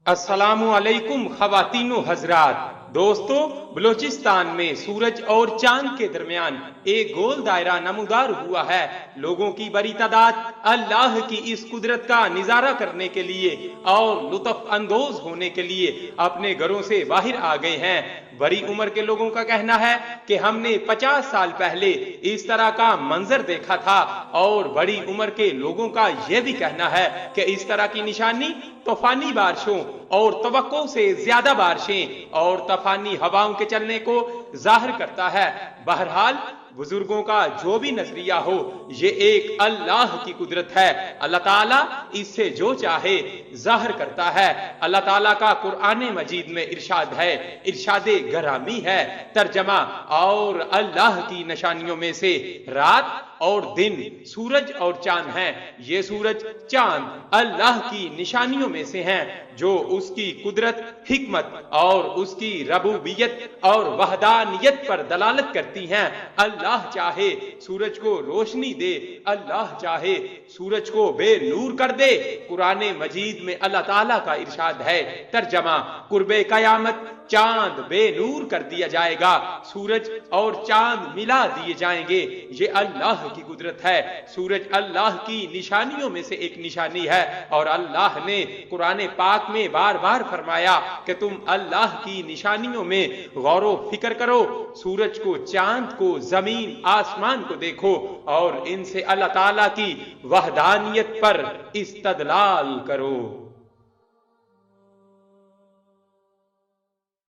السلام علیکم خواتین و حضرات۔ دوستو، بلوچستان میں سورج اور چاند کے درمیان ایک گول دائرہ نمودار ہوا ہے۔ لوگوں کی بڑی تعداد اللہ کی اس قدرت کا نظارہ کرنے کے لیے اور لطف اندوز ہونے کے لیے اپنے گھروں سے باہر آ گئے ہیں۔ بڑی عمر کے لوگوں کا کہنا ہے کہ ہم نے 50 سال پہلے اس طرح کا منظر دیکھا تھا، اور بڑی عمر کے لوگوں کا یہ بھی کہنا ہے کہ اس طرح کی نشانی طوفانی بارشوں اور توقع سے زیادہ بارشیں اور طوفانی ہواؤں کے چلنے کو ظاہر کرتا ہے۔ بہرحال بزرگوں کا جو بھی نظریہ ہو، یہ ایک اللہ کی قدرت ہے۔ اللہ تعالیٰ اس سے جو چاہے ظاہر کرتا ہے۔ اللہ تعالیٰ کا قرآن مجید میں ارشاد ہے، ارشاد گرامی ہے، ترجمہ: اور اللہ کی نشانیوں میں سے رات اور دن، سورج اور چاند ہیں۔ یہ سورج چاند اللہ کی نشانیوں میں سے ہیں جو اس کی قدرت، حکمت اور اس کی ربوبیت اور وحدانیت پر دلالت کرتی ہیں۔ اللہ چاہے سورج کو روشنی دے، اللہ چاہے سورج کو بے نور کر دے۔ قرآن مجید میں اللہ تعالیٰ کا ارشاد ہے، ترجمہ: قرب قیامت چاند بے نور کر دیا جائے گا، سورج اور چاند ملا دیے جائیں گے۔ یہ اللہ کی قدرت ہے۔ سورج اللہ کی نشانیوں میں سے ایک نشانی ہے، اور اللہ نے قرآن پاک میں بار بار فرمایا کہ تم اللہ کی نشانیوں میں غور و فکر کرو، سورج کو، چاند کو، زمین آسمان کو دیکھو، اور ان سے اللہ تعالیٰ کی وحدانیت پر استدلال کرو۔